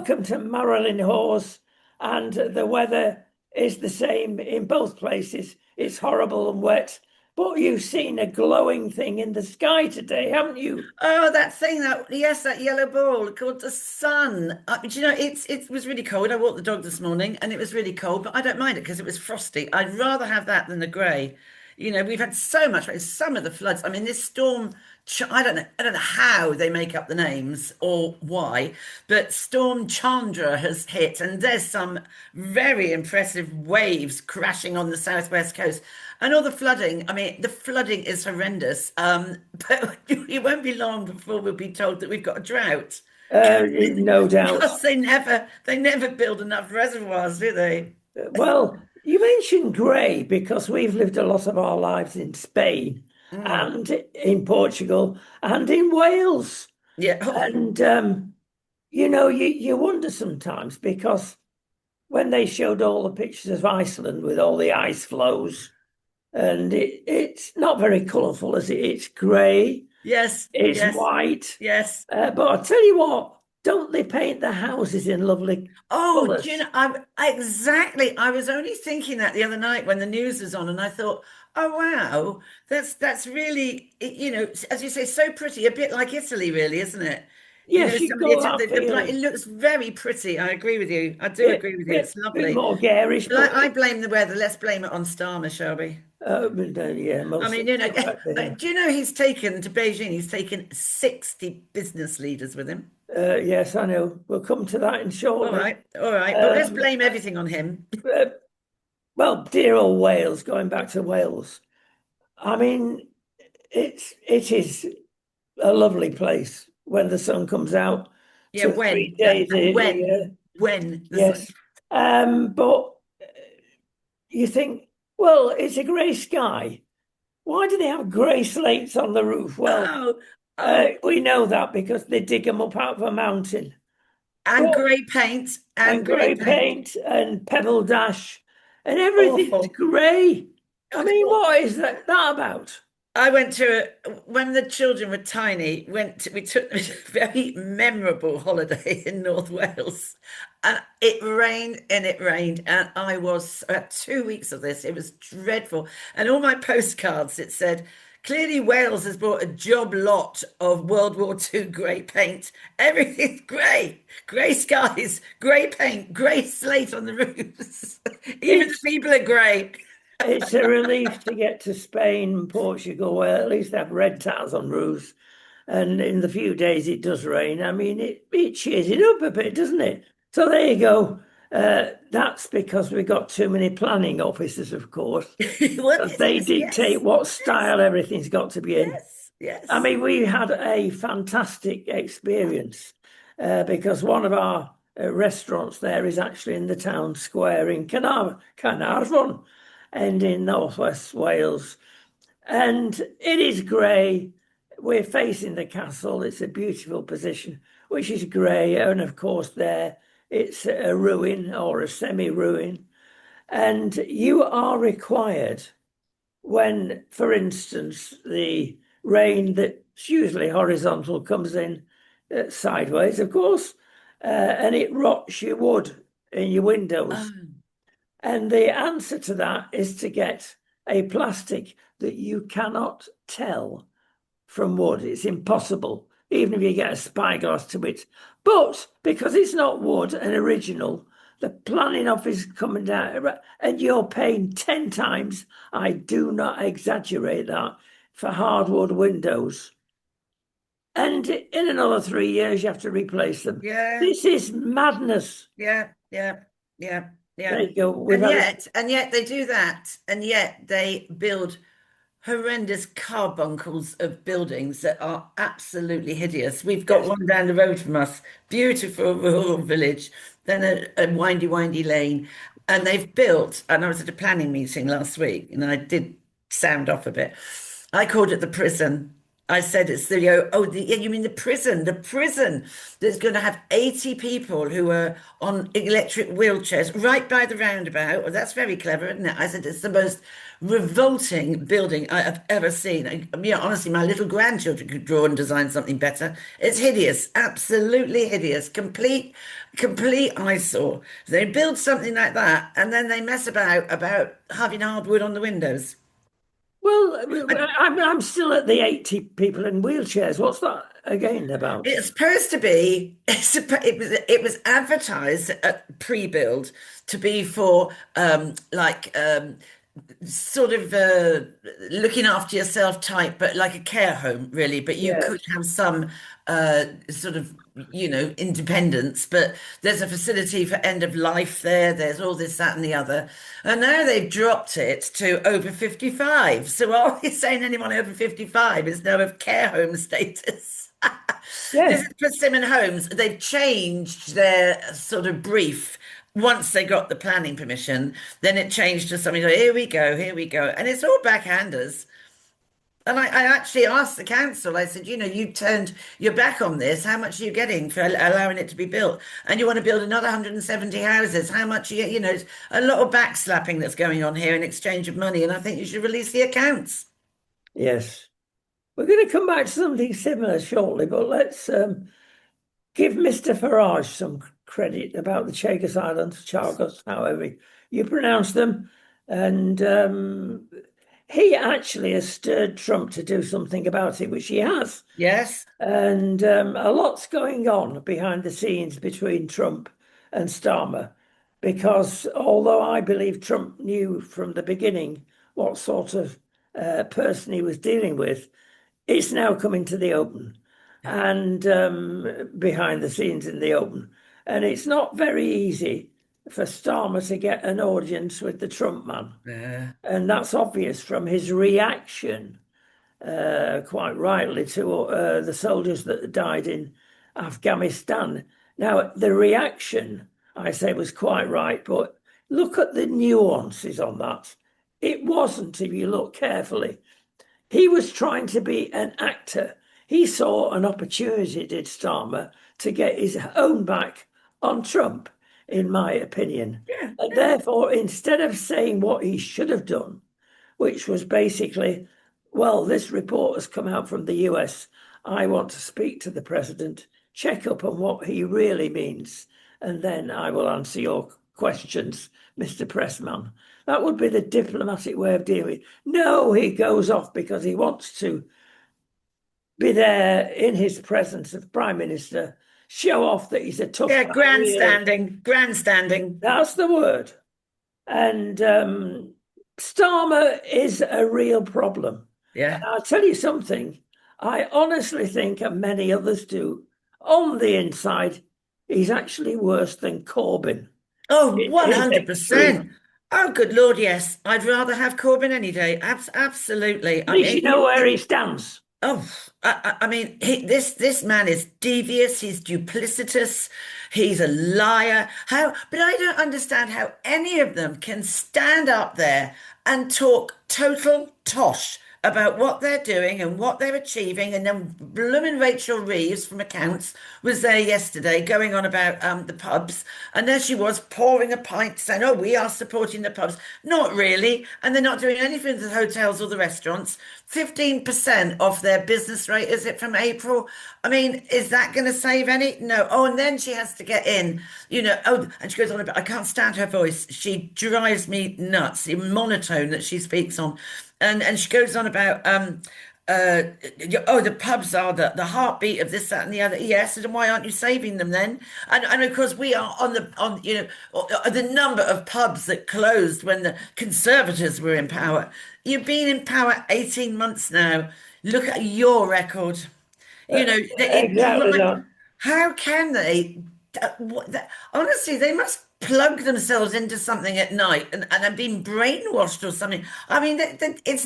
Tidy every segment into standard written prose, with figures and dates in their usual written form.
welcome to Marilyn Hawes, and the weather is the same in both places. It's horrible and wet, but you've seen a glowing thing in the sky today, haven't you? Oh, that thing, that yellow ball called the sun. Do you know, it was really cold. I walked the dog this morning and it was really cold, but I don't mind it because it was frosty. I'd rather have that than the grey. We've had so much, some of the floods. I mean, this storm, I don't know how they make up the names or why, but Storm Chandra has hit, and there's some very impressive waves crashing on the southwest coast. And all the flooding, I mean, the flooding is horrendous. But it won't be long before we'll be told that we've got a drought No doubt. because they never build enough reservoirs, do they? Well, you mentioned grey because we've lived a lot of our lives in Spain Mm. and in Portugal and in Wales. Yeah. Oh, And you wonder sometimes because when they showed all the pictures of Iceland with all the ice flows, and it's not very colourful, is it? It's grey, yes, it's yes, white. yes. But I'll tell you what, don't they paint the houses in lovely Oh, do you colours? know, exactly. I was only thinking that the other night when the news was on, and I thought, oh wow, that's really, as you say, so pretty, a bit like Italy, really, isn't it? Yes, you got that It feel. looks very pretty. I agree with you. I do Bit, agree with you. It's bit lovely. more garish, But but I blame the weather. Let's blame it on Starmer, shall we? yeah, I most mean, of the time back then. do you know he's taken to Beijing, he's taken 60 business leaders with him. Yes, I know. We'll come to that in All shortly. right, all right. But let's Um, blame everything on him. uh, well, dear old Wales, going back to Wales. I mean, it is a lovely place when the sun comes out Yeah, 2 3 days and a year. when the sun. Yes, but you think, well, it's a grey sky. Why do they have grey slates on the roof? Well, Oh, oh, we know that because they dig them up out of a mountain. and But grey paint, and and grey grey paint. paint and pebble dash and everything's Awful. grey. I mean, Well, what is that about? I went to when the children were tiny, we took a very memorable holiday in North Wales. And it rained. And I was 2 weeks of this. It was dreadful. And all my postcards, it said, clearly Wales has bought a job lot of World War II grey paint. Everything's grey. Grey skies, grey paint, grey slate on the roofs. Even the It's people are grey. it's a relief to get to Spain and Portugal, where at least they have red tiles on roofs. And in the few days it does rain, I mean, it cheers it up a bit, doesn't it? So there you go. That's because we got too many planning officers, of course, Well, because they dictate yes, what yes, style everything's got to be in. yes, I yes. mean, we had a fantastic experience because one of our restaurants there is actually in the town square in Carnarvon and in northwest Wales. And it is grey. We're facing the castle. It's a beautiful position, which is grey. And of course, there it's a ruin or a semi ruin. And you are required when, for instance, the rain that's usually horizontal comes in sideways, of course, and it rots your wood in your windows. Oh, And the answer to that is to get a plastic that you cannot tell from wood. It's impossible, even if you get a spyglass to it. But because it's not wood and original, the planning office is coming down and you're paying 10 times. I do not exaggerate that for hardwood windows. And in another 3 years, you have to replace them. yeah, This is madness. yeah, yeah, yeah, There yeah. you go. We've had it. And yet they do that, and yet they build horrendous carbuncles of buildings that are absolutely hideous. We've got Yes. one down the road from us, beautiful rural village, then a windy, windy lane. And they've built, and I was at a planning meeting last week, and I did sound off a bit. I called it the prison. I said it's yeah, you mean the prison that's going to have 80 people who are on electric wheelchairs right by the roundabout. Well, that's very clever, isn't it? I said it's the most revolting building I have ever seen. Honestly, my little grandchildren could draw and design something better. It's hideous, absolutely hideous, complete eyesore. They build something like that and then they mess about having hardwood on the windows. Well, I'm still at the 80 people in wheelchairs. What's that again about? It's supposed to be. It was advertised at pre-build to be for sort of looking after yourself type, but like a care home, really. But you could Yes, have some sort of, independence. But there's a facility for end of life there. There's all this, that, and the other. And now they've dropped it to over 55. So are we saying anyone over 55 is now of care home status? This yes, is Persimmon Homes. They've changed their sort of brief once they got the planning permission. Then it changed to something like, here we go, here we go. And it's all backhanders. And I actually asked the council, I said, you turned your back on this. How much are you getting for allowing it to be built? And you want to build another 170 houses. How much it's a lot of backslapping that's going on here in exchange of money. And I think you should release the accounts. yes. We're going to come back to something similar shortly, but let's give Mr. Farage some credit about the Chagos Islands, Chagos, however you pronounce them. And he actually has stirred Trump to do something about it, which he has. Yes. And a lot's going on behind the scenes between Trump and Starmer, because although I believe Trump knew from the beginning what sort of person he was dealing with, it's now coming to the open and behind the scenes in the open. And it's not very easy for Starmer to get an audience with the Trump man. Yeah. And that's obvious from his reaction, quite rightly, to the soldiers that died in Afghanistan. Now, the reaction, I say, was quite right, but look at the nuances on that. It wasn't, if you look carefully. He was trying to be an actor. He saw an opportunity, did Starmer, to get his own back on Trump, in my opinion. Yeah. And therefore, instead of saying what he should have done, which was basically, well, this report has come out from the US. I want to speak to the president, check up on what he really means, and then I will answer your questions, Mr. Pressman. That would be the diplomatic way of dealing with it. No, he goes off because he wants to be there in his presence of Prime Minister, show off that he's a tough Yeah, guy, really. grandstanding. That's the word. And Starmer is a real problem. And Yeah. I'll tell you something, I honestly think, and many others do, on the inside, he's actually worse than Corbyn. Oh, It is extreme. 100%. Oh, good Lord, yes. I'd rather have Corbyn any day. Absolutely. At least you know where he stands. Oh, I mean, this man is devious. He's duplicitous. He's a liar. But I don't understand how any of them can stand up there and talk total tosh about what they're doing and what they're achieving. And then blooming Rachel Reeves from Accounts was there yesterday going on about the pubs. And there she was pouring a pint saying, oh, we are supporting the pubs. Not really. And they're not doing anything to the hotels or the restaurants. 15% off their business rate, is it, from April? I mean, is that going to save any? No. Oh, and then she has to get in, and she goes on about, I can't stand her voice. She drives me nuts, the monotone that she speaks on. And she goes on about, the pubs are the heartbeat of this, that, and the other. Yes, and why aren't you saving them then? And of course, we are the number of pubs that closed when the Conservatives were in power. You've been in power 18 months now. Look at your record. Exactly that. How can they? Honestly, they must plug themselves into something at night and have been brainwashed or something. I mean, it's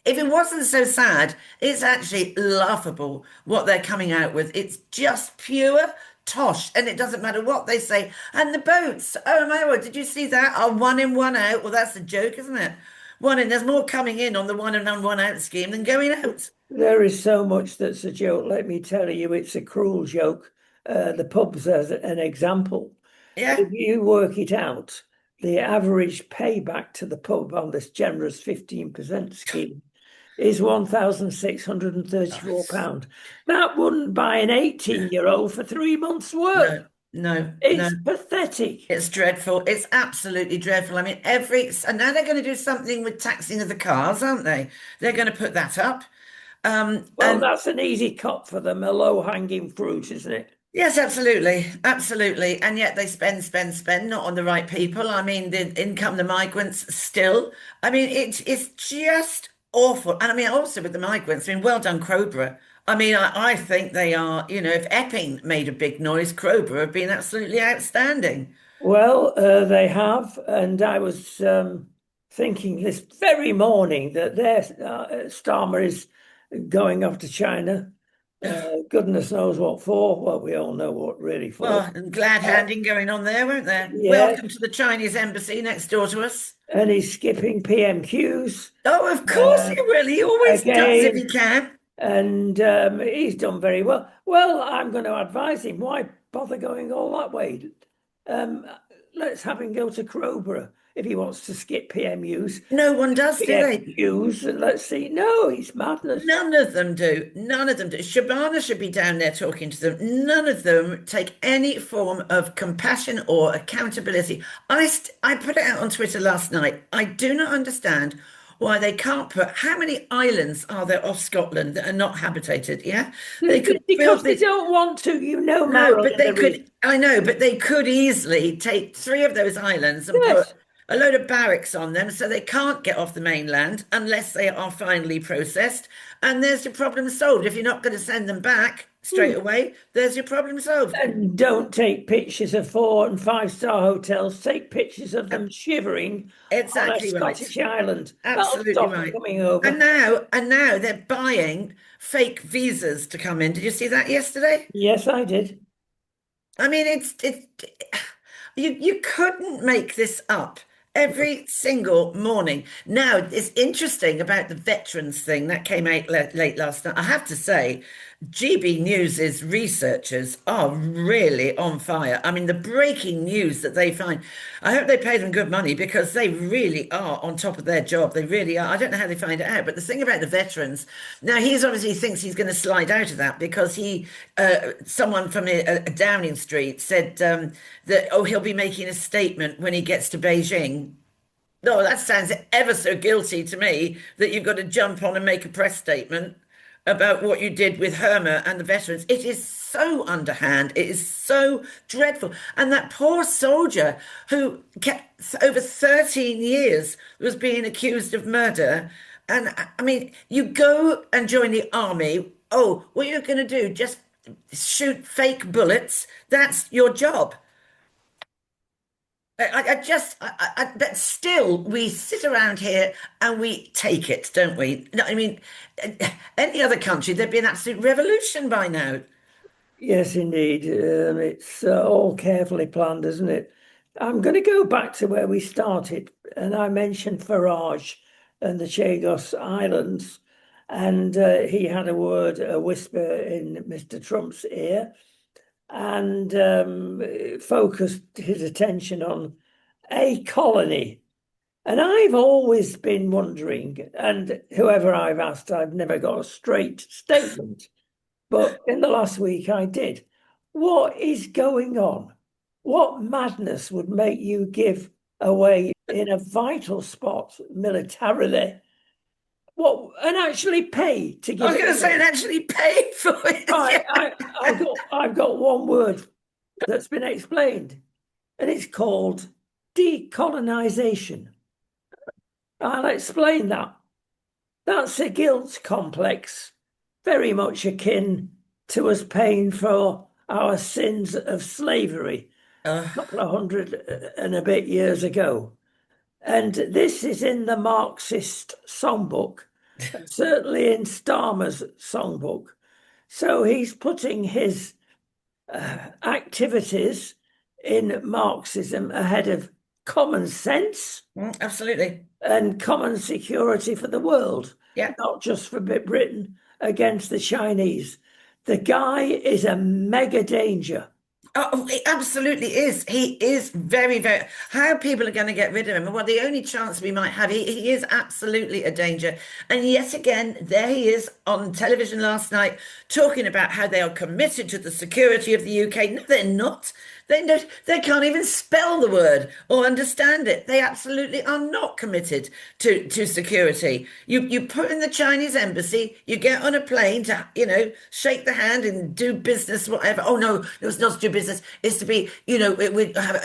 if it wasn't so sad, it's actually laughable what they're coming out with. It's just pure tosh, and it doesn't matter what they say. And the boats, oh my word, did you see that? Are one in, one out. Well, that's the joke, isn't it? One in, there's more coming in on the one in and one out scheme than going out. There is so much that's a joke. Let me tell you, it's a cruel joke. The pubs, as an example, Yeah. if you work it out, the average payback to the pub on this generous 15% scheme is Oh, £1,634. That wouldn't buy an yeah. 18-year-old for 3 months' work. No, no, no. It's pathetic. It's dreadful. It's absolutely dreadful. I mean, and now they're going to do something with taxing of the cars, aren't they? They're going to put that up. Well, And that's an easy cut for them, a low-hanging fruit, isn't it? yes, absolutely, absolutely. And yet they spend, spend, spend, not on the right people. I mean, the migrants still. I mean, it's just awful. And I mean, also with the migrants, I mean, well done, Crowborough. I mean, I think they are, if Epping made a big noise, Crowborough have been absolutely outstanding. Well, they have, and I was thinking this very morning that their Starmer is going off to China. Goodness knows what for. Well, we all know what really for. Well, and glad Uh, handing going on there, won't there? yeah, Welcome to the Chinese embassy next door to us. and he's skipping PMQs Oh, of course uh, he will. He always does if he again, can. and he's done very well. Well, I'm going to advise him. Why bother going all that way? Um, let's have him go to Crowborough if he wants to skip PMUs. No one does, do they? PMQs, and let's see. No, it's madness. None of them do. None of them do. Shabana should be down there talking to them. None of them take any form of compassion or accountability. I put it out on Twitter last night. I do not understand why they can't put how many islands are there off Scotland that are not habitated? Yeah, they could Because build they this. don't want to, No, Marilyn, but they the reason. could, I know, but they could easily take three of those islands and put Yes. a load of barracks on them so they can't get off the mainland unless they are finally processed. And there's your problem solved. If you're not going to send them back straight Hmm. away, there's your problem solved. And don't take pictures of 4 and 5 star hotels. Take pictures of them shivering on a Exactly right. Scottish island. That'll Absolutely stop them right. coming And over. now, and now they're buying fake visas to come in. Did you see that yesterday? Yes, I did. I mean, you couldn't make this up every single morning. Now, it's interesting about the veterans thing that came out late last night. I have to say, GB News's researchers are really on fire. I mean, the breaking news that they find, I hope they pay them good money because they really are on top of their job. They really are. I don't know how they find it out, but the thing about the veterans, now he's obviously thinks he's going to slide out of that because someone from Downing Street said that, oh, he'll be making a statement when he gets to Beijing. No, that sounds ever so guilty to me that you've got to jump on and make a press statement about what you did with Herma and the veterans. It is so underhand. It is so dreadful. And that poor soldier who kept over 13 years was being accused of murder. And I mean, you go and join the army. Oh, what you're going to do? Just shoot fake bullets. That's your job. But still, we sit around here and we take it, don't we? No, I mean, any other country, there'd be an absolute revolution by now. Yes, indeed. It's all carefully planned, isn't it? I'm going to go back to where we started, and I mentioned Farage and the Chagos Islands, and he had a whisper in Mr. Trump's ear, and focused his attention on a colony. And I've always been wondering, and whoever I've asked, I've never got a straight statement. But in the last week, I did. What is going on? What madness would make you give away in a vital spot militarily? What and actually pay to I give was it going to say, and away? actually pay for it. Right, Yeah. I've got one word that's been explained, and it's called decolonization. I'll explain that. That's a guilt complex, very much akin to us paying for our sins of slavery Uh, a couple of hundred and a bit years ago. And this is in the Marxist songbook, certainly in Starmer's songbook. So he's putting his activities in Marxism ahead of common sense absolutely. and common security for the world, Yeah. not just for Britain. against the Chinese. The guy is a mega danger. Oh, it absolutely is. He is very, very. How people are going to get rid of him? Well, the only chance we might have, he is absolutely a danger. And yet again, there he is on television last night talking about how they are committed to the security of the UK. No, they're not. They can't even spell the word or understand it. They absolutely are not committed to security. You put in the Chinese embassy, you get on a plane to, shake the hand and do business, whatever. Oh no, it was not to do business. It's to be, we have,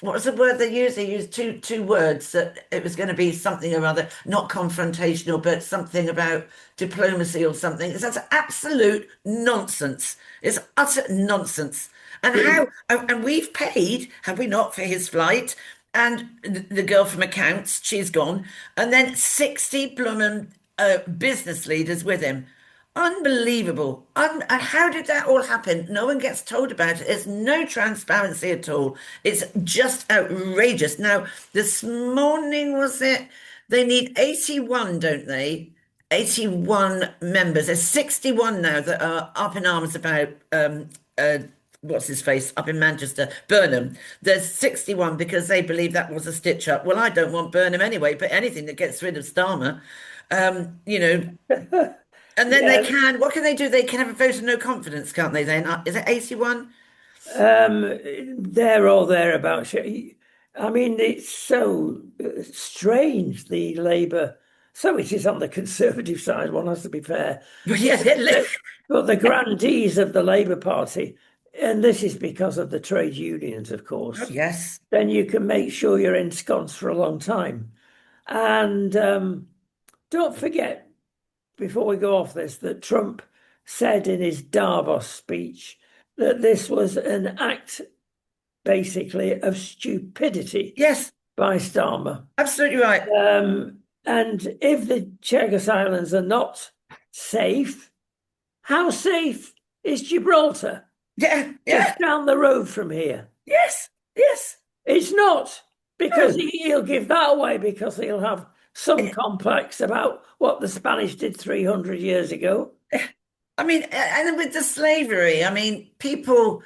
what was the word they used? They used two words that it was going to be something or other, not confrontational, but something about diplomacy or something. That's absolute nonsense. It's utter nonsense. And and we've paid, have we not, for his flight? And the girl from accounts, she's gone. And then 60 blooming business leaders with him. Unbelievable. And how did that all happen? No one gets told about it. There's no transparency at all. It's just outrageous. Now, this morning, was it? They need 81, don't they? 81 members. There's 61 now that are up in arms about what's his face up in Manchester, Burnham. There's 61 because they believe that was a stitch up. Well, I don't want Burnham anyway, but anything that gets rid of Starmer, you know. And then Yeah, what can they do? They can have a vote of no confidence, can't they then? Is it 81? there or thereabouts. I mean, it's so strange, the Labour. So it is on the Conservative side, one has to be fair. Well, yes, But the grandees of the Labour Party, and this is because of the trade unions, of oh, course, yes. then you can make sure you're ensconced for a long time. And don't forget, before we go off this, that Trump said in his Davos speech that this was an act basically of stupidity Yes, by Starmer. absolutely right. And if the Chagos Islands are not safe, how safe is Gibraltar? Yeah, yeah, Just down the road from here. yes, yes. It's not, because No. he'll give that away because he'll have some complex about what the Spanish did 300 years ago. I mean, and with the slavery, I mean, people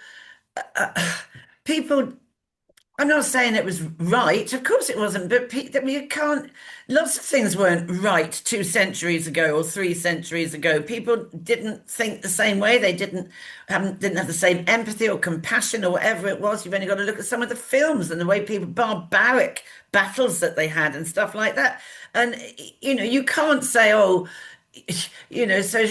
I'm not saying it was right. Of course it wasn't, but I mean, you can't. Lots of things weren't right 2 centuries ago or 3 centuries ago. People didn't think the same way. They didn't have the same empathy or compassion or whatever it was. You've only got to look at some of the films and the way people barbaric battles that they had and stuff like that. And you can't say, oh, so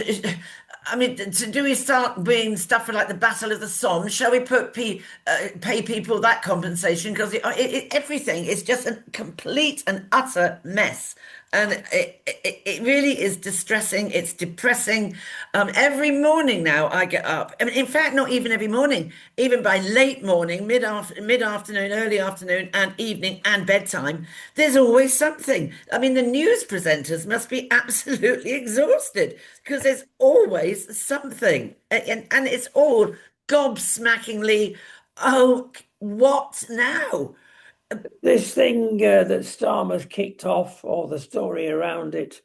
I mean, do we start doing stuff for like the Battle of the Somme? Shall we pay people that compensation? Because everything is just a complete and utter mess. And it really is distressing. It's depressing. Every morning now I get up. I mean, in fact, not even every morning, even by late morning, mid-afternoon, early afternoon, and evening and bedtime, there's always something. I mean, the news presenters must be absolutely exhausted because there's always something. And it's all gobsmackingly, oh, what now? This thing that Starmer's kicked off, or the story around it,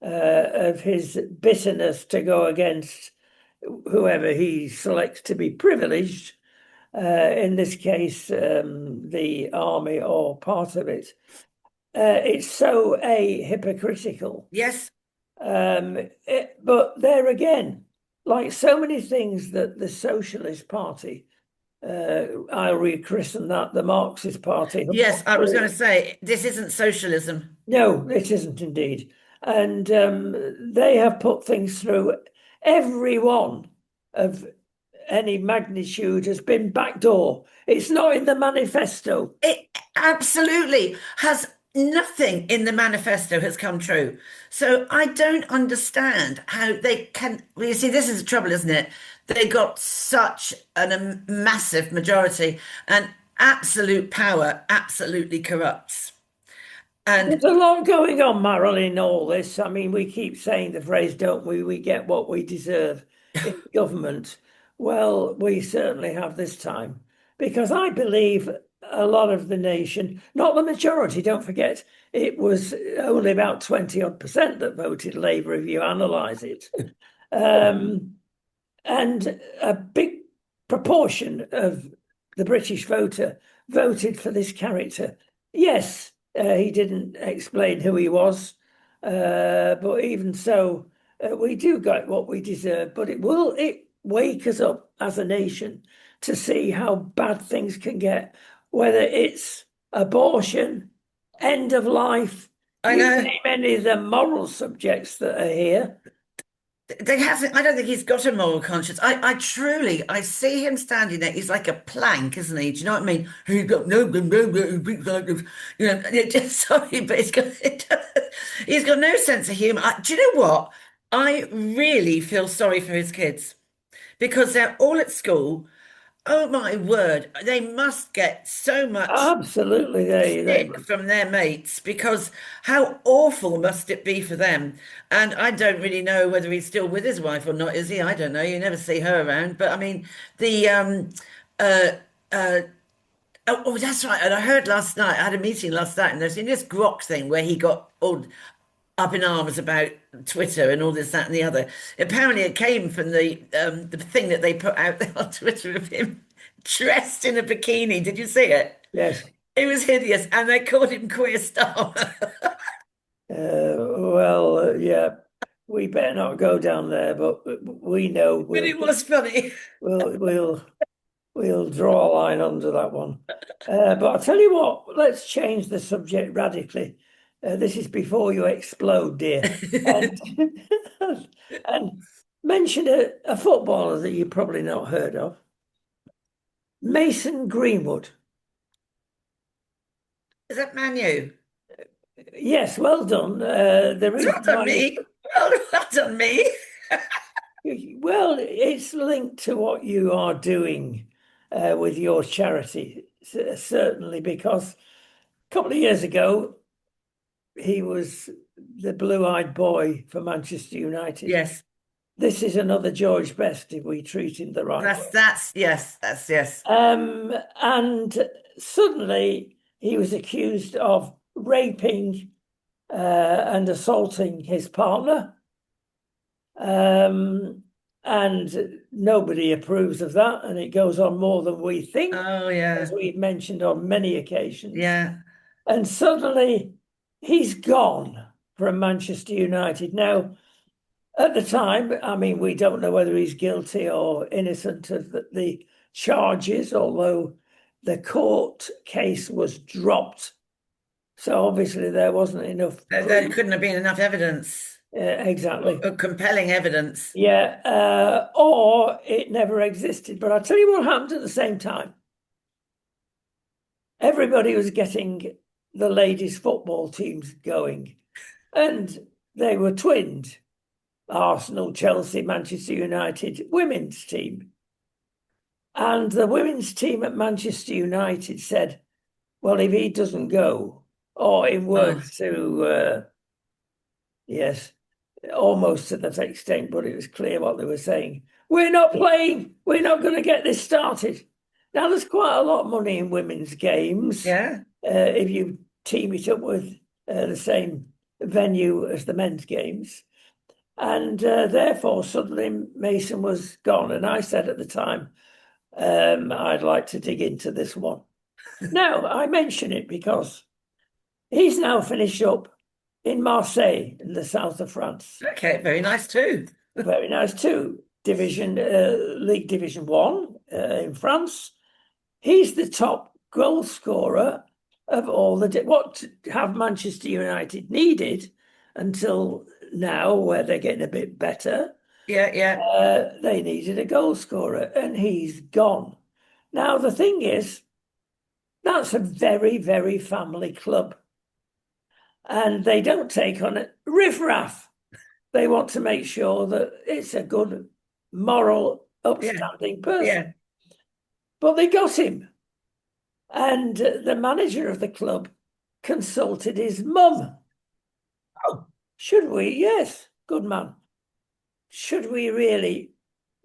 of his bitterness to go against whoever he selects to be privileged, in this case, the army or part of it. It's so hypocritical. Yes. But there again, like so many things that the Socialist Party, I'll rechristen that the Marxist Party, have Yes, put I was going forward. to say this isn't socialism. No, it isn't indeed. And they have put things through. Every one of any magnitude has been backdoor. It's not in the manifesto. It absolutely has nothing in the manifesto has come true. So I don't understand how they can. Well, you see, this is the trouble, isn't it? They got such a massive majority, and absolute power absolutely corrupts. And There's a lot going on, Marilyn, in all this. I mean, we keep saying the phrase, don't we? We get what we deserve in government. Well, we certainly have this time because I believe a lot of the nation, not the majority, don't forget, it was only about 20 odd percent that voted Labour if you analyse it. Um, and a big proportion of the British voter voted for this character. Yes, he didn't explain who he was, but even so, we do get what we deserve. But it wake us up as a nation to see how bad things can get, whether it's abortion, end of life, I you know. name any of the moral subjects that are here. They haven't. I don't think he's got a moral conscience. I truly, I see him standing there. He's like a plank, isn't he? Do you know what I mean? He's got you know. Sorry, but he's got no sense of humor. Do you know what? I really feel sorry for his kids because they're all at school. Oh my word, they must get so much Absolutely, they stick from their mates because how awful must it be for them? And I don't really know whether he's still with his wife or not, is he? I don't know. You never see her around. But I mean, the uh uh oh, that's right. And I heard last night, I had a meeting last night, and there's in this Grok thing where he got all up in arms about Twitter and all this, that, and the other. Apparently, it came from the thing that they put out there on Twitter of him dressed in a bikini. Did you see it? yes. It was hideous, and they called him Queer Star. Yeah, we better not go down there, but we know But it was funny. we'll we'll we'll draw a line under that one. But I'll tell you what, let's change the subject radically. This is before you explode, dear. And and mention a footballer that you've probably not heard of. Mason Greenwood. Is that Manu? Yes, well done. The Well reason done, why me. Well done, me. well, it's linked to what you are doing with your charity, certainly, because a couple of years ago, he was the blue-eyed boy for Manchester United. Yes, This is another George Best if we treat him the right way. that's yes, that's yes. And suddenly he was accused of raping and assaulting his partner. And nobody approves of that, and it goes on more than we think, Oh as yeah, we've mentioned on many occasions. yeah. And suddenly he's gone from Manchester United. Now, at the time, I mean, we don't know whether he's guilty or innocent of the charges, although the court case was dropped. So obviously there wasn't enough There proof. couldn't have been enough evidence, Exactly. compelling evidence. Yeah, or it never existed. But I'll tell you what happened at the same time. Everybody was getting the ladies' football teams going, and they were twinned. Arsenal, Chelsea, Manchester United women's team. And the women's team at Manchester United said, well, if he doesn't go, or in Oh, words to, yes, almost to that extent, but it was clear what they were saying. We're not playing. We're not going to get this started. Now, there's quite a lot of money in women's games yeah. if you team it up with the same venue as the men's games. And therefore, suddenly Mason was gone. And I said at the time, I'd like to dig into this one. Now, I mention it because he's now finished up in Marseille in the south of France. Okay, very nice too. Very nice too. League Division 1 in France. He's the top goal scorer of all what have Manchester United needed until now, where they're getting a bit better. Yeah, yeah, They needed a goal scorer, and he's gone. Now, the thing is, that's a very, very family club, and they don't take on it riffraff. They want to make sure that it's a good, moral, yeah, upstanding person. yeah. But they got him. And the manager of the club consulted his mum. Oh, Should we? Yes, good man. Should we really,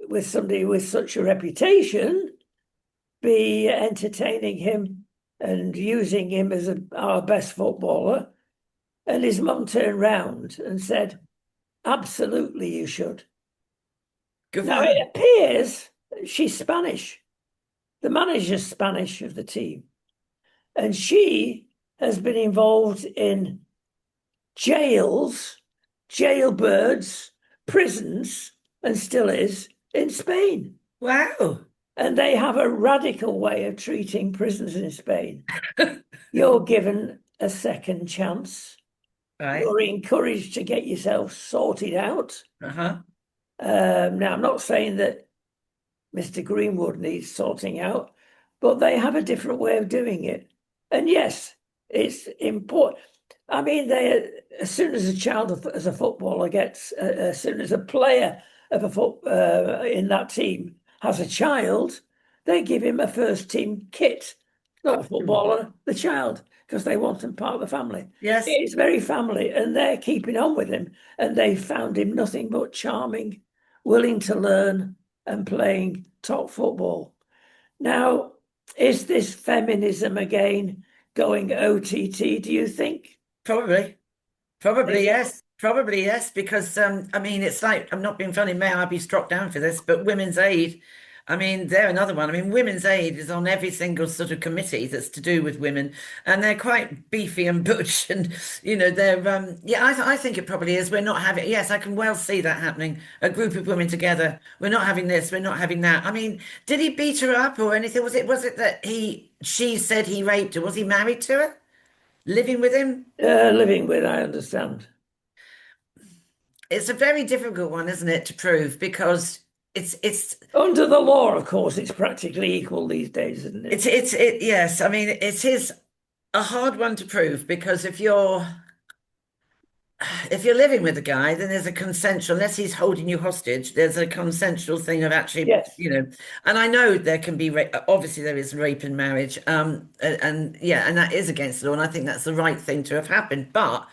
with somebody with such a reputation, be entertaining him and using him as our best footballer. And his mum turned round and said, absolutely, you should. Good for Now, her. it appears she's Spanish. The manager's Spanish of the team. And she has been involved in jails, jailbirds, prisons, and still is in Spain. Wow. And they have a radical way of treating prisoners in Spain. You're given a second chance. Right. You're encouraged to get yourself sorted out. Uh-huh. Now, I'm not saying that Mr. Greenwood needs sorting out, but they have a different way of doing it. And yes, it's important. I mean, as soon as a child, as a footballer gets, as soon as a player of a in that team has a child, they give him a first team kit, not the Oh, footballer, the child, because they want him part of the family. yes. It's very family, and they're keeping on with him, and they found him nothing but charming, willing to learn, and playing top football. Now, is this feminism again going OTT, do you think? Probably. Probably yes. Probably yes. Because I mean, it's like I'm not being funny. May I be struck down for this? But Women's Aid, I mean, they're another one. I mean, Women's Aid is on every single sort of committee that's to do with women, and they're quite beefy and butch, and they're yeah. I think it probably is. We're not having. Yes, I can well see that happening. A group of women together. We're not having this. We're not having that. I mean, did he beat her up or anything? Was it that she said he raped her? Was he married to her, living with him? Living with, I understand. It's a very difficult one, isn't it, to prove because it's Under the law, of course, it's practically equal these days, isn't it? yes, I mean it is a hard one to prove because if you're living with a guy, then there's a consensual, unless he's holding you hostage, there's a consensual thing of actually, Yes, and I know there can be obviously there is rape in marriage, and yeah, and that is against the law, and I think that's the right thing to have happened, but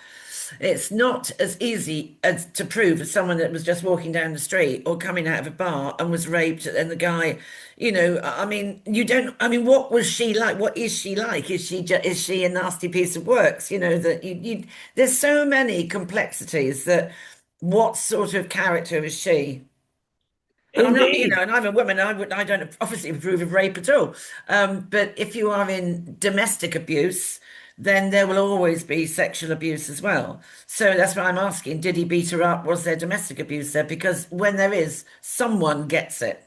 it's not as easy as to prove as someone that was just walking down the street or coming out of a bar and was raped, and the guy, I mean, you don't. I mean, what was she like? What is she like? Is she a nasty piece of works? That you there's so many complexities that what sort of character is she? And I'm not, indeed. and I'm a woman. I don't obviously approve of rape at all. But if you are in domestic abuse, then there will always be sexual abuse as well. So that's why I'm asking: did he beat her up? Was there domestic abuse there? Because when there is, someone gets it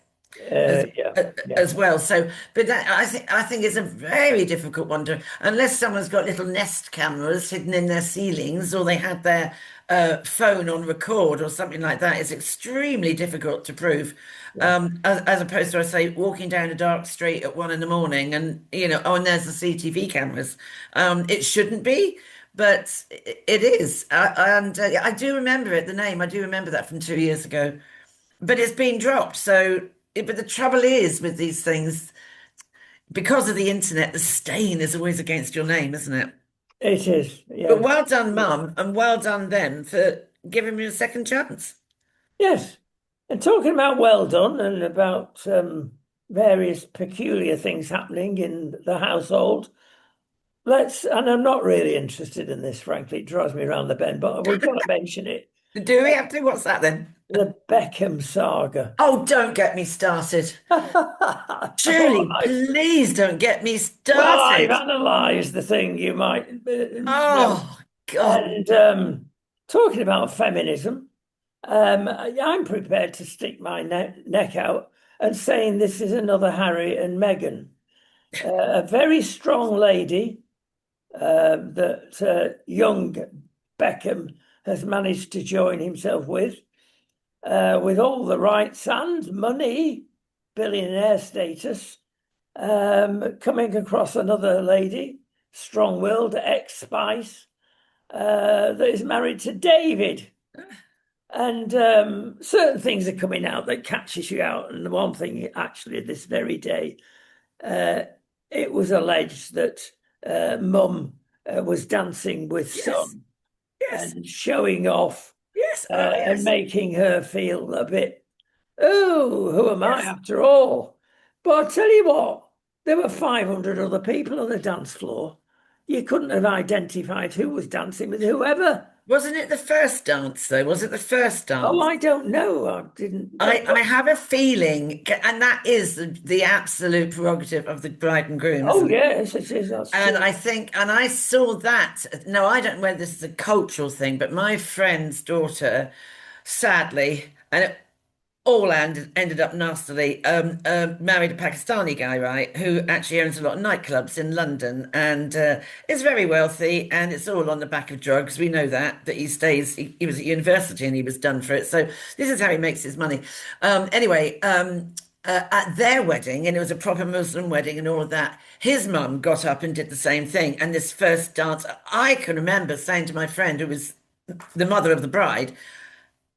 as Yeah, yeah. as well. So, but that I think it's a very difficult one to unless someone's got little Nest cameras hidden in their ceilings or they had their phone on record or something like that. It's extremely difficult to prove. Yeah. As opposed to, I say, walking down a dark street at 1 in the morning and oh, and there's the CTV cameras. It shouldn't be. But it is, and I do remember it. The name I do remember that from 2 years ago, but it's been dropped. But the trouble is with these things, because of the internet, the stain is always against your name, isn't it? It is, But yeah. well done, Mum, and well done them for giving me a second chance. Yes. And talking about well done and about various peculiar things happening in the household, and I'm not really interested in this, frankly, it drives me around the bend, but we've got to mention it. Do we have to? What's that then? The Beckham saga. Oh, don't get me started. All Surely, right. please don't get me Well, I've started. analysed the thing you might know. Oh, God. And talking about feminism, I'm prepared to stick my neck out and saying this is another Harry and Meghan. A very strong lady that young Beckham has managed to join himself with all the rights and money, billionaire status, coming across another lady, strong-willed, ex-Spice, that is married to David. And certain things are coming out that catches you out. And the one thing, actually, this very day, uh, it was alleged that Mum was dancing with Yes, Son yes, and showing off yes. Oh, and yes, making her feel a bit, oh, who am I yes. after all? But I'll tell you what, There were 500 other people on the dance floor. You couldn't have identified who was dancing with whoever. Wasn't it the first dance, though? Was it the first Oh, dance? I don't know. I didn't. I have a feeling, and that is the absolute prerogative of the bride and groom, Oh, isn't it? yes, it is. That's And true. I think, and I saw that. No, I don't know whether this is a cultural thing, but my friend's daughter, sadly, and it all ended up nastily, married a Pakistani guy, right, who actually owns a lot of nightclubs in London and is very wealthy, and it's all on the back of drugs. We know that he was at university and he was done for it. So this is how he makes his money. Anyway, at their wedding, and it was a proper Muslim wedding and all of that, his mum got up and did the same thing. And this first dance, I can remember saying to my friend, who was the mother of the bride,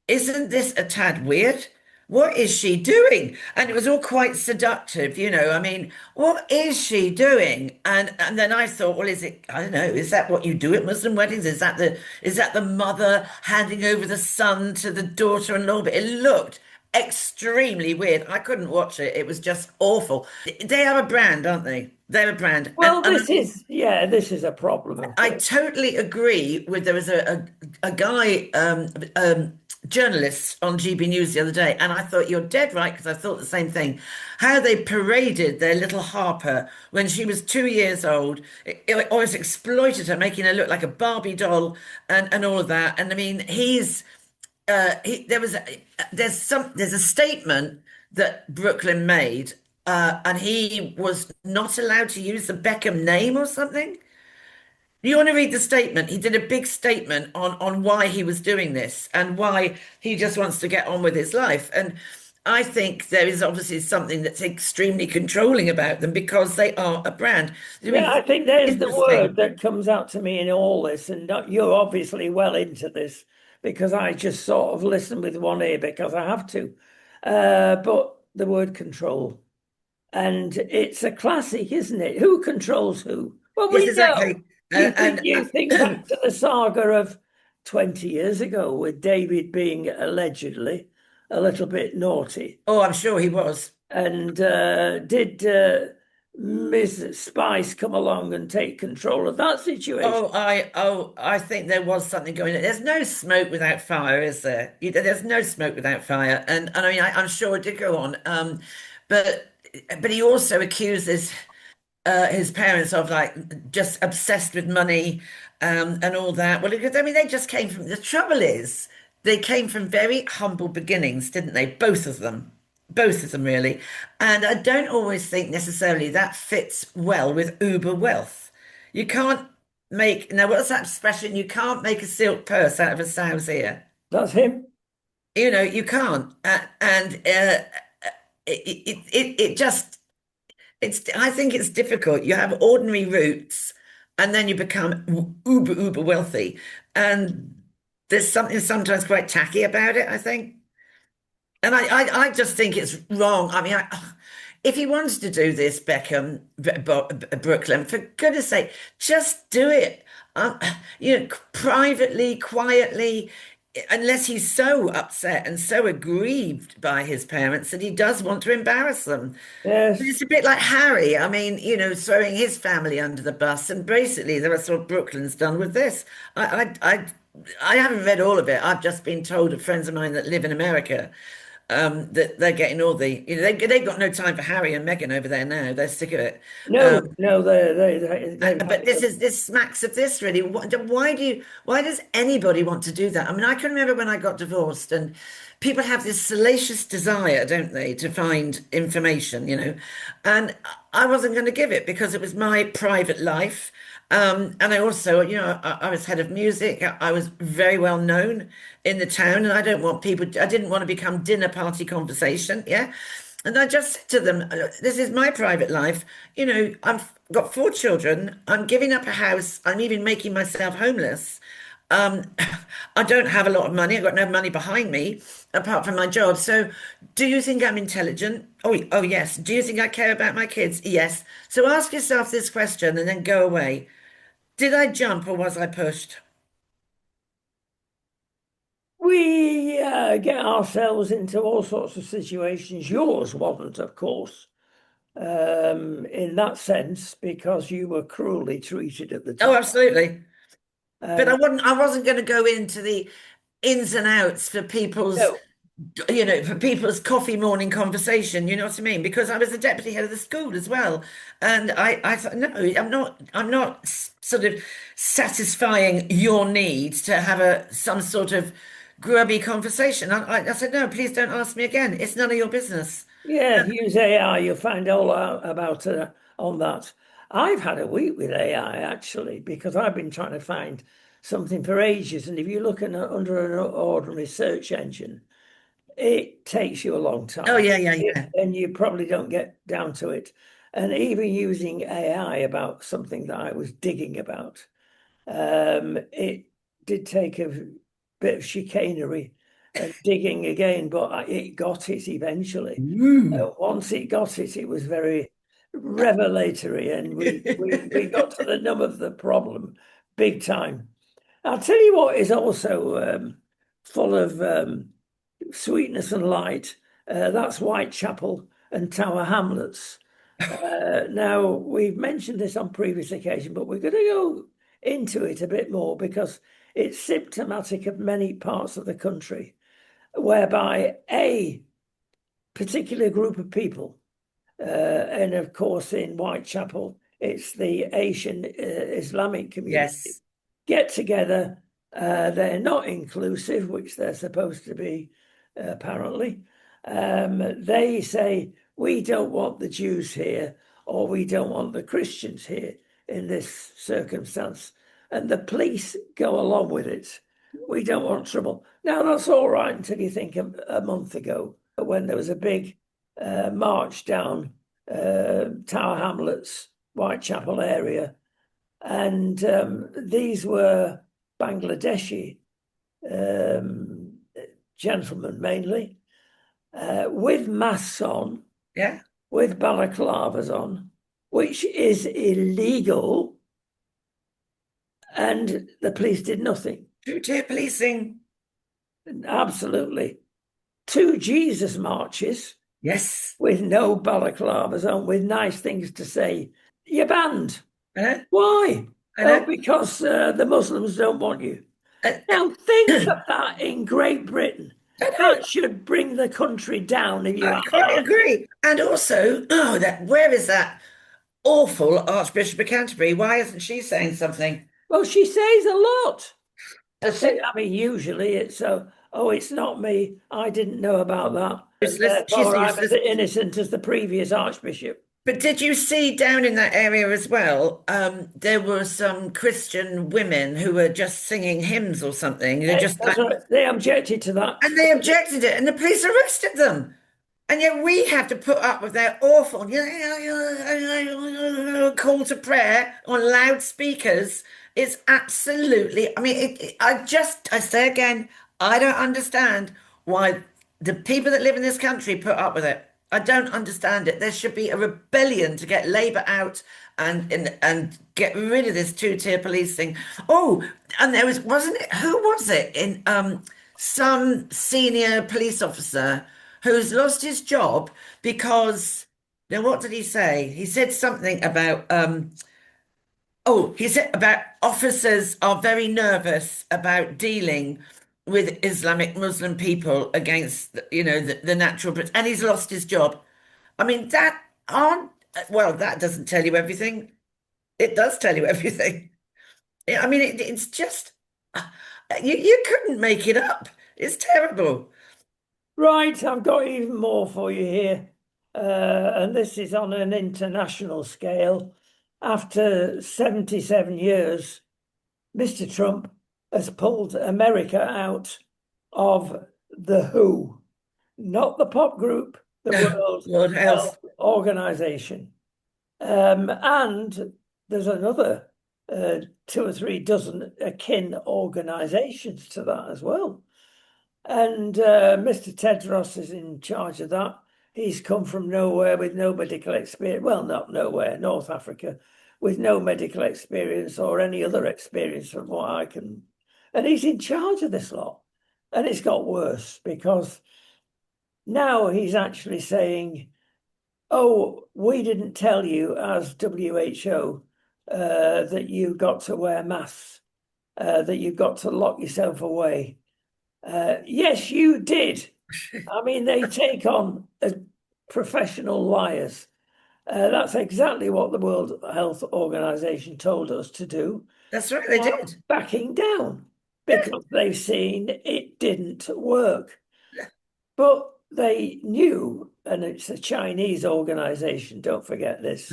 isn't this a tad weird? What is she doing? And it was all quite seductive, you know. I mean, what is she doing? And then I thought, well, is it, I don't know, is that what you do at Muslim weddings? Is that the mother handing over the son to the daughter-in-law? But it looked extremely weird. I couldn't watch it. It was just awful. They are a brand, aren't they? They're a brand. Well, this is a problem, of I course. totally agree with there was a guy journalist on GB News the other day, and I thought you're dead right because I thought the same thing. How they paraded their little Harper when she was 2 years old, it always exploited her, making her look like a Barbie doll and all of that. And I mean, there's a statement that Brooklyn made, and he was not allowed to use the Beckham name or something. You want to read the statement? He did a big statement on why he was doing this and why he just wants to get on with his life. And I think there is obviously something that's extremely controlling about them because they are a brand. I Yeah, mean, I think there's the word interesting. that comes out to me in all this, and you're obviously well into this because I just sort of listen with one ear because I have to. But the word control, and it's a classic, isn't it? Who controls who? Well, Yes, we know. exactly. And, You think back to the saga of 20 years ago with David being allegedly a little bit naughty. oh, I'm sure he was. And did Miss Spice come along and take control of that situation? I think there was something going on. There's no smoke without fire, is there? There's no smoke without fire, and I mean, I'm sure it did go on. But but he also accuses his parents of like just obsessed with money, and all that. Well, because I mean, they just came from. The trouble is, they came from very humble beginnings, didn't they? Both of them really. And I don't always think necessarily that fits well with uber wealth. You can't make now. What's that expression? You can't make a silk purse out of a sow's ear. That's him. You know, you can't. And it just I think it's difficult. You have ordinary roots and then you become uber wealthy. And there's something sometimes quite tacky about it, I think. And I just think it's wrong. I mean, if he wanted to do this, Beckham, Brooklyn, for goodness sake, just do it. Um, privately, quietly, unless he's so upset and so aggrieved by his parents that he does want to embarrass them. Yes. It's a bit like Harry. I mean, throwing his family under the bus, and basically that's what Brooklyn's done with this. I haven't read all of it. I've just been told of friends of mine that live in America, that they're getting all the, they've got no time for Harry and Meghan over there now. They're sick of it. No, no, they've had But it. this smacks of this really. Why does anybody want to do that? I mean, I can remember when I got divorced and people have this salacious desire, don't they, to find information, and I wasn't going to give it because it was my private life. And I also, I was head of music. I was very well known in the town, and I didn't want to become dinner party conversation. Yeah. And I just said to them, this is my private life. I've got 4 children. I'm giving up a house. I'm even making myself homeless. Um, I don't have a lot of money. I've got no money behind me apart from my job. So, do you think I'm intelligent? Oh, yes. Do you think I care about my kids? Yes. So ask yourself this question and then go away. Did I jump or was I pushed? We get ourselves into all sorts of situations. Yours wasn't, of course. in that sense because you were cruelly treated at the Oh, time. absolutely. But And I wasn't going to go into the ins and outs for people's, no, for people's coffee morning conversation. You know what I mean? Because I was the deputy head of the school as well, and I thought, no, I'm not sort of satisfying your need to have some sort of grubby conversation. I said, no, please don't ask me again. It's none of your business. yeah, use AI, you'll find all out about on that. I've had a week with AI actually because I've been trying to find something for ages. And if you look at under an ordinary search engine, it takes you a long Oh time, yeah, yeah, yeah. and you probably don't get down to it. And even using AI about something that I was digging about, it did take a bit of chicanery and digging again, but it got it eventually. Mm. Once it got it, it was very revelatory, and we got to the nub of the problem big time. I'll tell you what is also full of sweetness and light. That's Whitechapel and Tower Hamlets. Now, we've mentioned this on previous occasion, but we're going to go into it a bit more because it's symptomatic of many parts of the country whereby a particular group of people, and of course in Whitechapel, it's the Asian Islamic community, Yes. get together. They're not inclusive, which they're supposed to be, apparently. They say, we don't want the Jews here, or we don't want the Christians here in this circumstance. And the police go along with it. We don't want trouble. Now, that's all right until you think a month ago when there was a big march down Tower Hamlets, Whitechapel area. And these were Bangladeshi um, gentlemen mainly, with masks on, Yeah. with balaclavas on, which is illegal, and the police did nothing. Two-tier policing. Absolutely. Two Jesus marches Yes. with no balaclavas on, with nice things to say. You're banned. I know. Why? I Oh, know. because the Muslims don't want you. I, Now think of that in Great Britain. I know. That should bring the country down if you I ask quite me. agree. And also, oh, that where is that awful Archbishop of Canterbury? Why isn't she saying something? Well, she says a lot. Does she? I mean, usually it's oh, it's not me. I didn't know about that, and Useless. She's therefore I'm as useless. innocent as the previous archbishop. But did you see down in that area as well? There were some Christian women who were just singing hymns or something. They're just That's like, right. They objected to that. and they objected it, and the police arrested them. And yet we have to put up with their awful call to prayer on loudspeakers. It's absolutely, I mean, I say again, I don't understand why the people that live in this country put up with it. I don't understand it. There should be a rebellion to get Labour out and get rid of this two-tier police thing. Oh, and there wasn't it, who was it in some senior police officer who's lost his job because now what did he say? He said something about he said about officers are very nervous about dealing with Islamic Muslim people against the natural Brit and he's lost his job. I mean that aren't well, that doesn't tell you everything. It does tell you everything. I mean it's just you couldn't make it up. It's terrible. Right, I've got even more for you here. And this is on an international scale. After 77 years, Mr. Trump has pulled America out of the WHO, not the pop group, the World Lord Health Health. Organization. And there's another two or three dozen akin organizations to that as well. And Mr. Tedros is in charge of that. He's come from nowhere with no medical experience. Well, not nowhere, North Africa, with no medical experience or any other experience from what I can. And he's in charge of this lot. And it's got worse because now he's actually saying oh, we didn't tell you as WHO that you got to wear masks, that you got to lock yourself away. Yes, you did. I mean, they take on professional liars. That's exactly what the World Health Organization told us to do. That's right, they Now, did. backing down Yeah. because they've seen it didn't work. Yeah. But they knew, and it's a Chinese organization, don't forget this,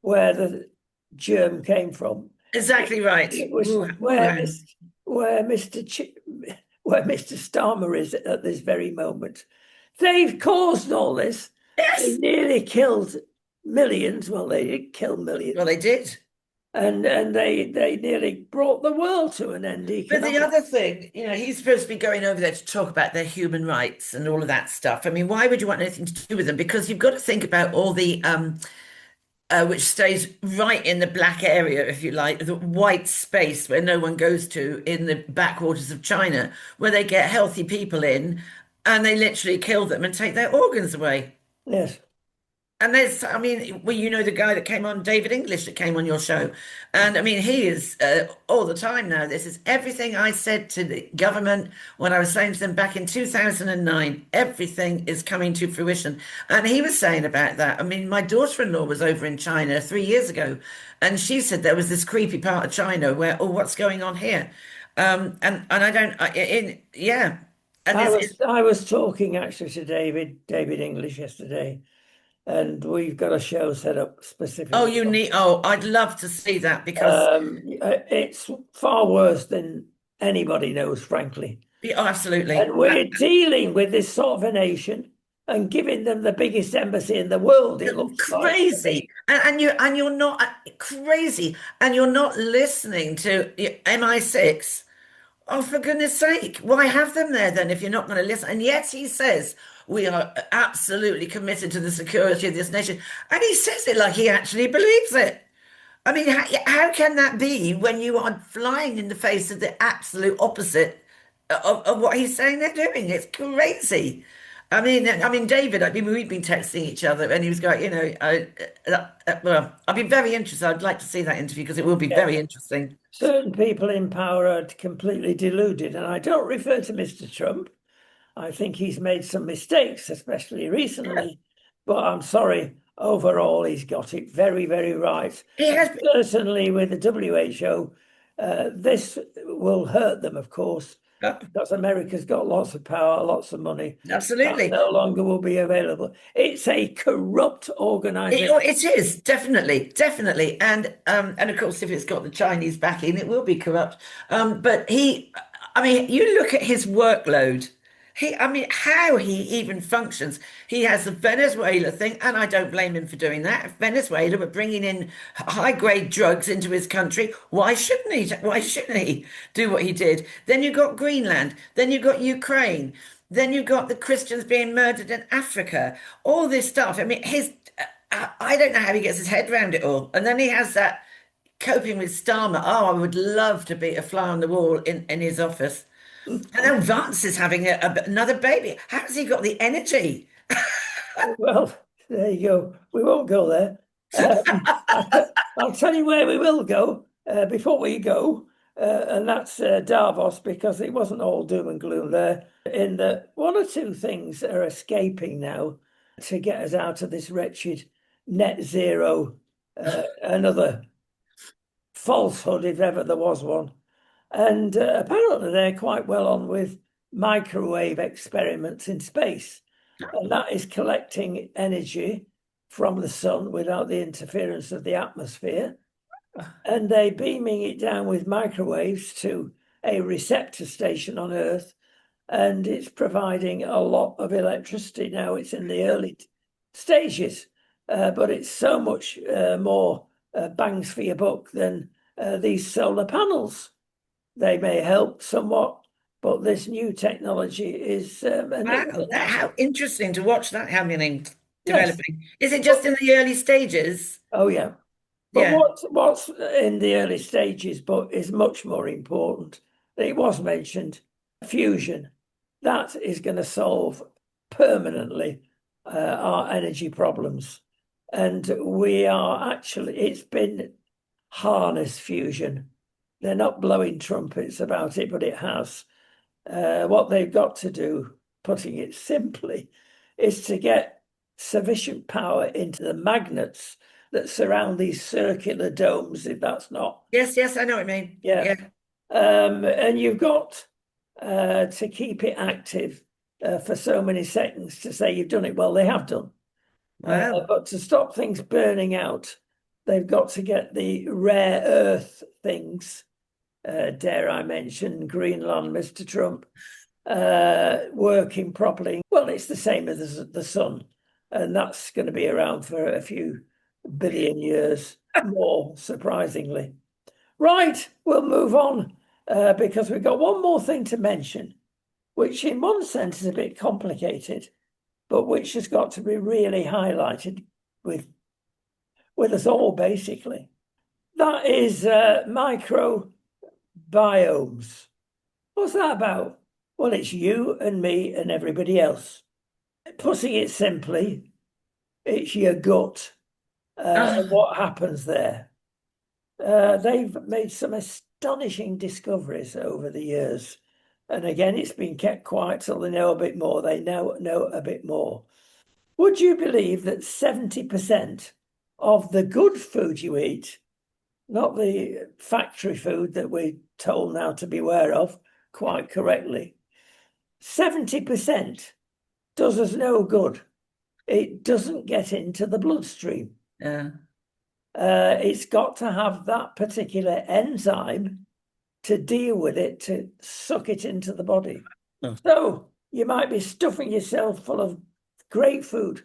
where the germ came from. Exactly right. It was Wuhan. where Mr. Where Mr. Starmer is at this very moment. They've caused all this. They Yes. nearly killed millions. Well, they did kill Well, millions, they did. and they nearly brought the world to an end But the economically. other thing, he's supposed to be going over there to talk about their human rights and all of that stuff. I mean, why would you want anything to do with them? Because you've got to think about all the which stays right in the black area, if you like, the white space where no one goes to in the backwaters of China, where they get healthy people in and they literally kill them and take their organs away. Yes, And there's, I mean, well, the guy that came on, David English, that came on your show. And I mean, he is all the time now. This is everything I said to the government when I was saying to them back in 2009. Everything is coming to fruition. And he was saying about that. I mean, my daughter-in-law was over in China 3 years ago, and she said there was this creepy part of China where, oh, what's going on here? And I don't, yeah. And it's I was talking actually to David English yesterday, and we've got a show set up oh, specifically. I'd love to see that because, It's far worse than anybody knows, frankly. oh, absolutely. And we're dealing with this sort of a nation and giving them the biggest embassy in the world, it looks like. Crazy, and you're not crazy, and you're not listening to MI6. Oh, for goodness sake, why have them there then if you're not going to listen? And yet he says we are absolutely committed to the security of this nation, and he says it like he actually believes it. I mean, how can that be when you are flying in the face of the absolute opposite of what he's saying they're doing? It's crazy. I mean, David. I mean, we've been texting each other, and he was going, well, I'd be very interested. I'd like to see that interview because it will be Yeah. very interesting. Certain people in power are completely deluded. And I don't refer to Mr. Trump. I think he's made some mistakes, especially recently. But I'm sorry, overall, he's got it very, very right. He has, Certainly with the WHO, this will hurt them, of course, because America's got lots of power, lots of money. That absolutely. no longer will be available. It's a corrupt organization. It is definitely, definitely, and of course, if it's got the Chinese backing, it will be corrupt. But I mean, you look at his workload. I mean, how he even functions. He has the Venezuela thing, and I don't blame him for doing that. If Venezuela were bringing in high-grade drugs into his country, why shouldn't he? Why shouldn't he do what he did? Then you got Greenland. Then you got Ukraine. Then you got the Christians being murdered in Africa. All this stuff. I mean, I don't know how he gets his head around it all. And then he has that coping with Starmer. Oh, I would love to be a fly on the wall in his office. And now Vance is having another baby. How's he got the energy? Well, there you go. We won't go there. I'll tell you where we will go before we go, and that's Davos, because it wasn't all doom and gloom there. In that one or two things are escaping now to get us out of this wretched net zero, another falsehood if ever there was one. And apparently they're quite well on with microwave experiments in space. And that is collecting energy from the sun without the interference of the atmosphere. And they're beaming it down with microwaves to a receptor station on Earth. And it's providing a lot of electricity now. It's in the early stages, but it's so much more bangs for your buck than these solar panels. They may help somewhat, but this new technology is Wow, how interesting to watch that happening, yes. developing. Is it just in the early stages? Oh yeah. But Yeah. what's in the early stages, but is much more important, it was mentioned, fusion. That is going to solve permanently our energy problems. And we are actually, it's been harness fusion. They're not blowing trumpets about it, but it has. What they've got to do, putting it simply, is to get sufficient power into the magnets that surround these circular domes, if that's not. Yes, yes, I know what you mean. Yeah. Yeah. And you've got to keep it active for so many seconds to say you've done it. Well, they have done. Wow. But to stop things burning out, they've got to get the rare earth things, dare I mention Greenland, Mr. Trump, working properly. Well, it's the same as the sun, and that's going to be around for a few billion years more, surprisingly. Right, we'll move on because we've got one more thing to mention, which in one sense is a bit complicated, but which has got to be really highlighted with us all, basically. That is microbiomes. What's that about? Well, it's you and me and everybody else. Putting it simply, it's your gut and Oh, what happens there. They've made some astonishing discoveries over the years. And again, it's been kept quiet till they know a bit more. They now know a bit more. Would you believe that 70% of the good food you eat, not the factory food that we're told now to beware of quite correctly, 70% does us no good. It doesn't get into the bloodstream. yeah. It's got to have that particular enzyme to deal with it, to suck it into the body. Oh. So you might be stuffing yourself full of great food.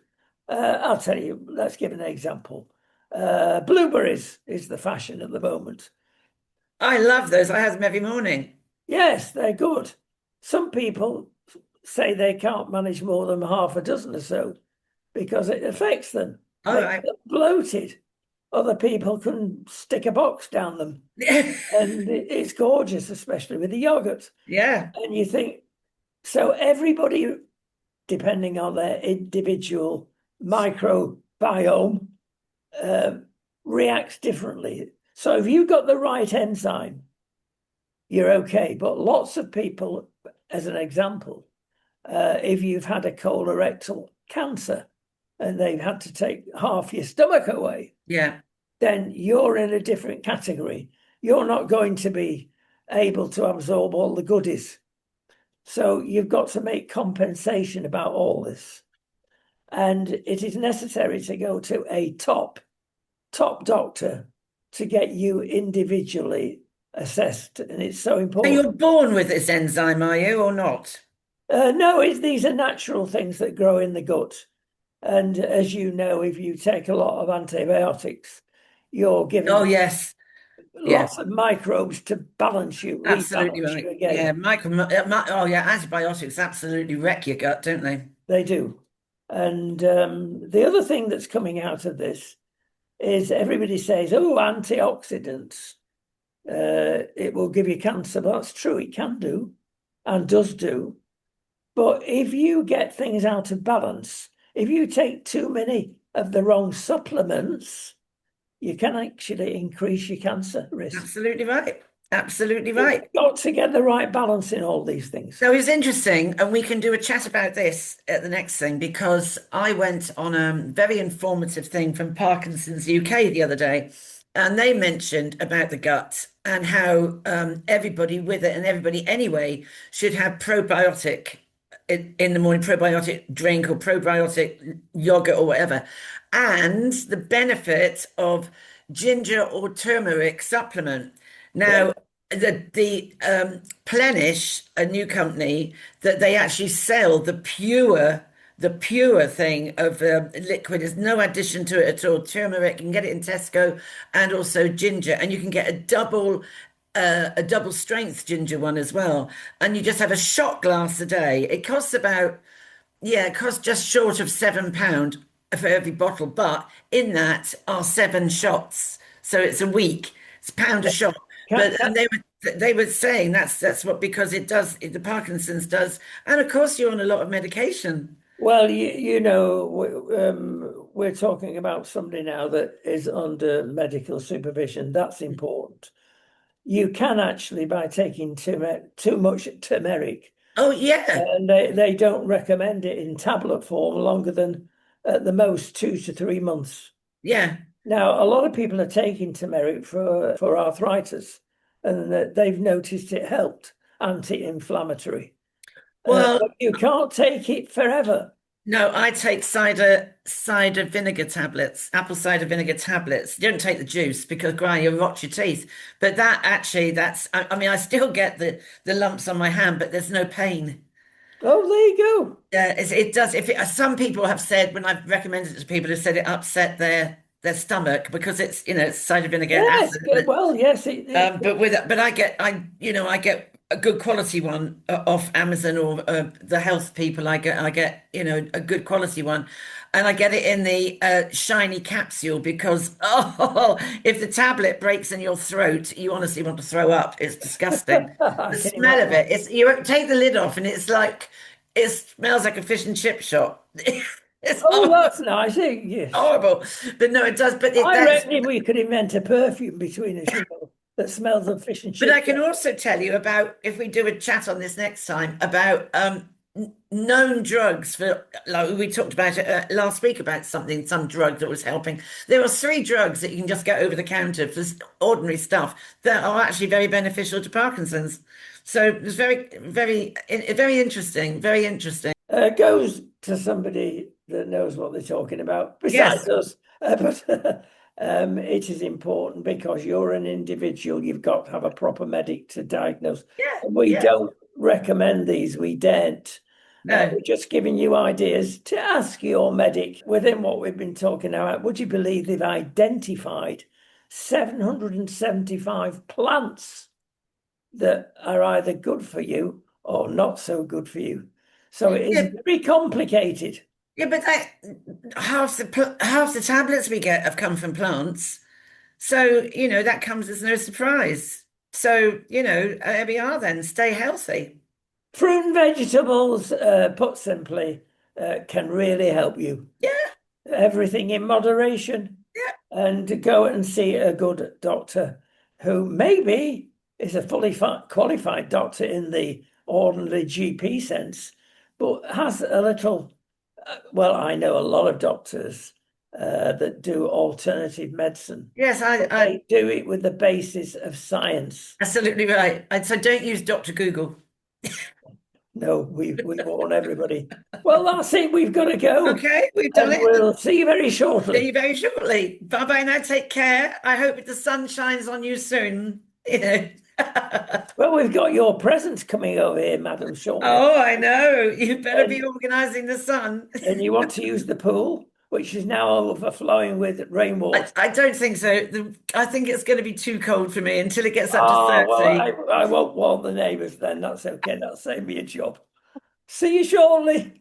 I'll tell you, let's give an example. Blueberries is the fashion at the moment. I love those. I have them every morning. Yes, they're good. Some people say they can't manage more than half a dozen or so because it affects them, All makes right. them bloated. Other people can stick a box down them, and it's gorgeous, especially with the yogurt. Yeah. And you think, so everybody, depending on their individual microbiome, uh, reacts differently. So if you've got the right enzyme, you're okay. But lots of people, as an example, if you've had a colorectal cancer and they've had to take half your stomach away, Yeah. then you're in a different category. You're not going to be able to absorb all the goodies. So you've got to make compensation about all this. And it is necessary to go to a top doctor to get you individually assessed. And it's so So important. you're born with this enzyme, are you, or not? No, these are natural things that grow in the gut. And as you know, if you take a lot of antibiotics, you're Oh, given yes. Yeah. lots of microbes to balance you, Absolutely rebalance you right. Yeah. again. Oh, yeah. Antibiotics absolutely wreck your gut, don't they? They do. And the other thing that's coming out of this is everybody says, oh, antioxidants, it will give you cancer. Well, that's true, it can do and does do. But if you get things out of balance, if you take too many of the wrong supplements, you can actually increase your cancer risk. Absolutely right. Absolutely You've right. got to get the right balance in all these things. So it's interesting, and we can do a chat about this at the next thing because I went on a very informative thing from Parkinson's UK the other day, and they mentioned about the gut and how everybody with it and everybody anyway should have probiotic in the morning, probiotic drink or probiotic yogurt or whatever, and the benefit of ginger or turmeric supplement. Yeah, Now, the Plenish, a new company that they actually sell the pure thing of liquid. There's no addition to it at all. Turmeric, you can get it in Tesco, and also ginger, and you can get a double strength ginger one as well. And you just have a shot glass a day. It costs about, yeah, it costs just short of £7 for every bottle, but in that are seven shots. So it's a week. It's a pound a shot. can, But can, and they were saying that's what because it does the Parkinson's does, and of course you're on a lot of medication. Well, you know, we're talking about somebody now that is under medical supervision. That's important. You can actually, by taking too much turmeric, Oh yeah, and they don't recommend it in tablet form longer than at the most 2 to 3 months. yeah. Now, a lot of people are taking turmeric for arthritis, and they've noticed it helped anti-inflammatory. Well, But you can't take it forever. no, I take cider vinegar tablets, apple cider vinegar tablets. You don't take the juice because Brian, you'll rot your teeth. But that actually, I mean, I still get the lumps on my hand, but there's no pain. Oh, there you go. Yeah, it does. If it, some people have said when I've recommended it to people, have said it upset their stomach because it's it's cider vinegar Yes, acid. well, yes, But I get a good quality one off Amazon or the health people. I get a good quality one, and I get it in the shiny capsule because if the tablet breaks in your throat, you honestly want to throw up. It's disgusting. I The can smell of imagine. it. It's you take the lid off, and it's like it smells like a fish and chip shop. It's Oh, horrible. that's nice. Yes. Horrible. But no, it does. I That is. reckon if we could invent a perfume between us, that smells of fish and But I chips. can also tell you about if we do a chat on this next time about known drugs for like we talked about it last week about some drug that was helping. There are three drugs that you can just get over the counter for ordinary stuff that are actually very beneficial to Parkinson's. So it was very interesting, very interesting. Goes to somebody that knows what they're talking about, besides Yes. us. But it is important because you're an individual. You've got to have a proper medic to diagnose. Yeah. And we Yeah. don't recommend these. We daren't. No. We're just giving you ideas to ask your medic within what we've been talking about. Would you believe they've identified 775 plants that are either good for you or not so good for you? So it is Yeah. very complicated. Yeah, but half the tablets we get have come from plants. So, that comes as no surprise. So, there we are then. Stay healthy. Fruit and vegetables, put simply, can really help you. Yeah, Everything in moderation, yeah. and go and see a good doctor who maybe is a fully qualified doctor in the ordinary GP sense, but has a little. Well, I know a lot of doctors that do alternative medicine, Yes, but they do it with the basis of science. absolutely right. And so don't use Dr. Google. No, we warn everybody. Well, that's it. We've got to go, Okay, we've done and it. we'll see you very See you shortly. very shortly. Bye bye now. Take care. I hope the sun shines on you soon. Well, we've got your presents coming over here, madam, shortly, Oh, I know. You better be and organizing the sun. you want to use the pool, which is now overflowing with rainwater. I don't think so. I think it's going to be too cold for me until it gets up to Oh, well, 30. I won't warn the neighbours then. That's okay. That'll save me a job. See you shortly.